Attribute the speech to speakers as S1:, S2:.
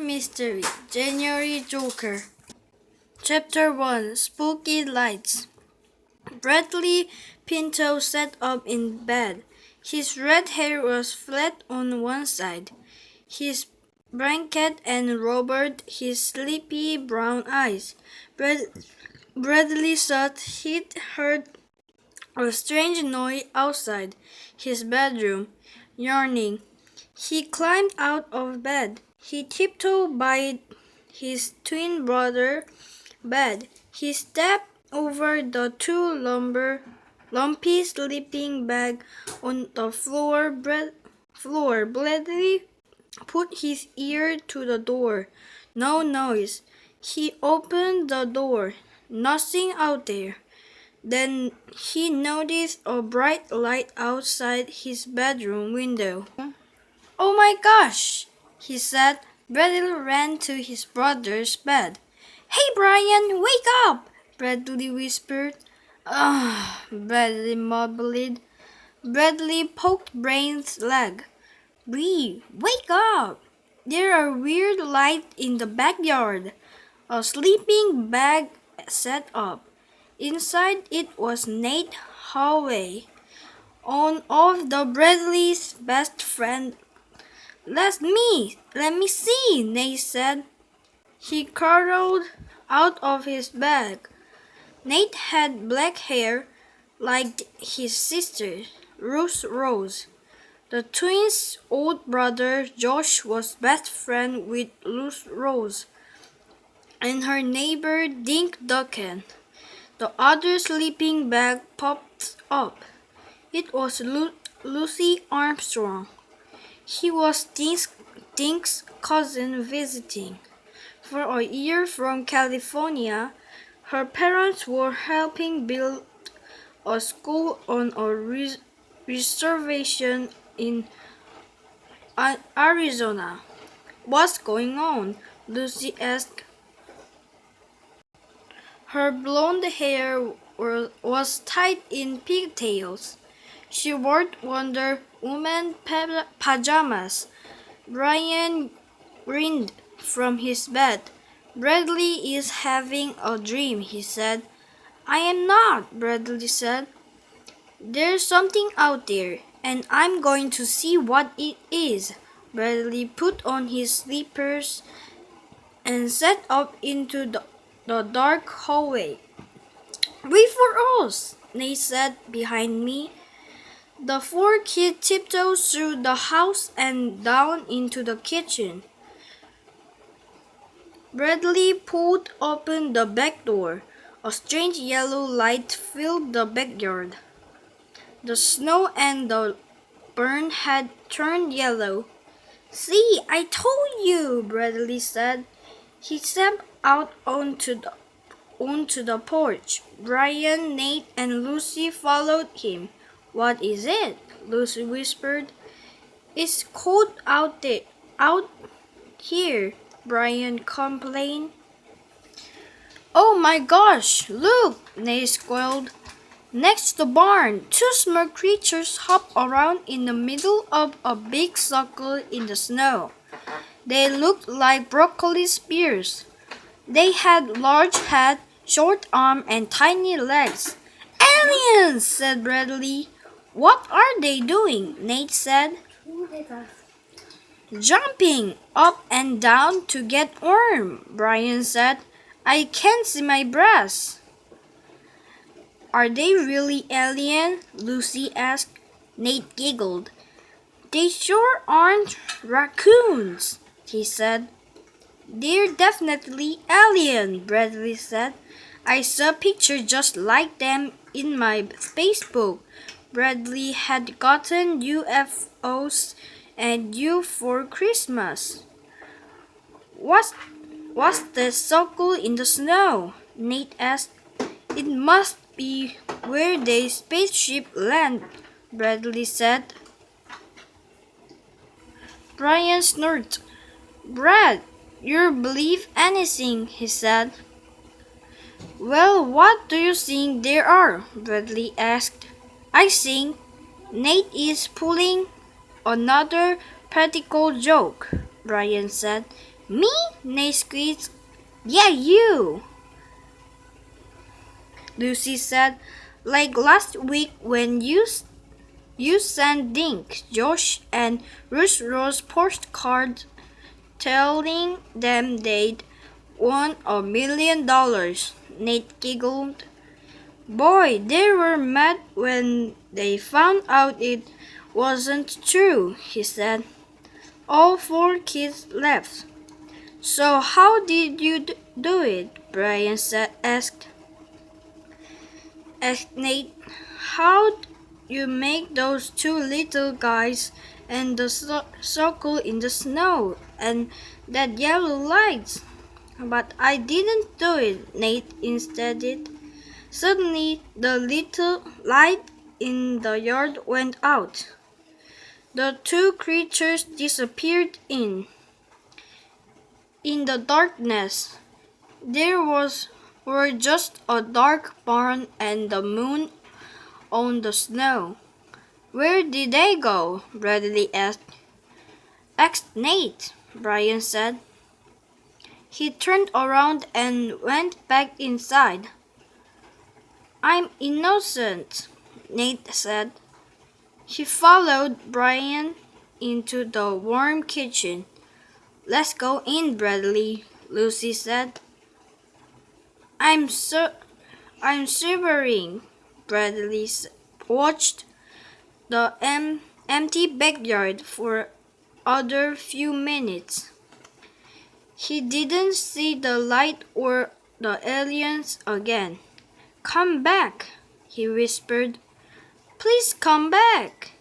S1: Mystery, January Joker. Chapter 1 Spooky Lights. Bradley Pinto sat up in bed. His red hair was flat on one side. His blanket enrobed his sleepy brown eyes. Bradley thought he'd heard a strange noise outside his bedroom, yawning. He climbed out of bed. He tiptoed by his twin brother's bed. He stepped over the two lumpy sleeping bags on the floor. Bradley put his ear to the door. No noise. He opened the door. Nothing out there. Then he noticed a bright light outside his bedroom window. "Oh my gosh!" he said. Bradley ran to his brother's bed. "Hey Brian, wake up!" Bradley whispered. "Ugh," Bradley mumbled. Bradley poked Brian's leg. "Bree, wake up! There are weird lights in the backyard." A sleeping bag sat up. Inside it was Nate Holloway, one of the Bradley's best friends. Let me see," Nate said. He crawled out of his bag. Nate had black hair like his sister, Ruth Rose. The twins' old brother Josh was best friend with Ruth Rose and her neighbor Dink Duncan. The other sleeping bag popped up. It was Lucy Armstrong. He was Dink's cousin visiting. For a year from California, her parents were helping build a school on a reservation in Arizona. "What's going on?" Lucy asked. Her blonde hair was tied in pigtails. She wore Wonder Woman pajamas. Brian grinned from his bed. "Bradley is having a dream," he said. "I am not," Bradley said. "There's something out there, and I'm going to see what it is." Bradley put on his slippers and set up into the dark hallway. "Wait for us," Nate said behind me. The four kids tiptoed through the house and down into the kitchen. Bradley pulled open the back door. A strange yellow light filled the backyard. The snow and the burn had turned yellow. "See, I told you," Bradley said. He stepped out onto the porch. Brian, Nate, and Lucy followed him. "What is it?" Lucy whispered. "It's cold out here," Brian complained. "Oh my gosh, look!" Nate squealed. Next to the barn, two small creatures hopped around in the middle of a big circle in the snow. They looked like broccoli spears. They had large heads, short arms, and tiny legs. "Aliens!" said Bradley. "What are they doing?" Nate said. "Jumping up and down to get warm," Brian said. "I can't see my breath." "Are they really alien?" Lucy asked. Nate giggled. "They sure aren't raccoons," he said. "They're definitely alien," Bradley said. "I saw pictures just like them in my Facebook." Bradley had gotten UFOs and you for Christmas. What's the circle in the snow?" Nate asked. "It must be where the spaceship landed," Bradley said. Brian snorted. "Brad, you believe anything," he said. "Well, what do you think there are?" Bradley asked. "I think Nate is pulling another practical joke," Brian said. Me? Nate squeaked. Yeah, you, Lucy said. Like last week when you sent Dink, Josh, and Ruth Rose postcards telling them they'd won $1 million. Nate giggled. Boy, they were mad when they found out it wasn't true, he said. All four kids laughed. So how did you do it? Brian asked Nate. How'd you make those two little guys and the circle in the snow and that yellow lights? But I didn't do it, Nate insisted. Suddenly, the little light in the yard went out. The two creatures disappeared in the darkness. There were just a dark barn and the moon on the snow. Where did they go? Bradley asked. Asked Nate, Brian said. He turned around and went back inside. I'm innocent, Nate said. He followed Brian into the warm kitchen. Let's go in, Bradley, Lucy said. I'm shivering. Bradley watched the empty backyard for another few minutes. He didn't see the light or the aliens again. Come back, he whispered. Please come back.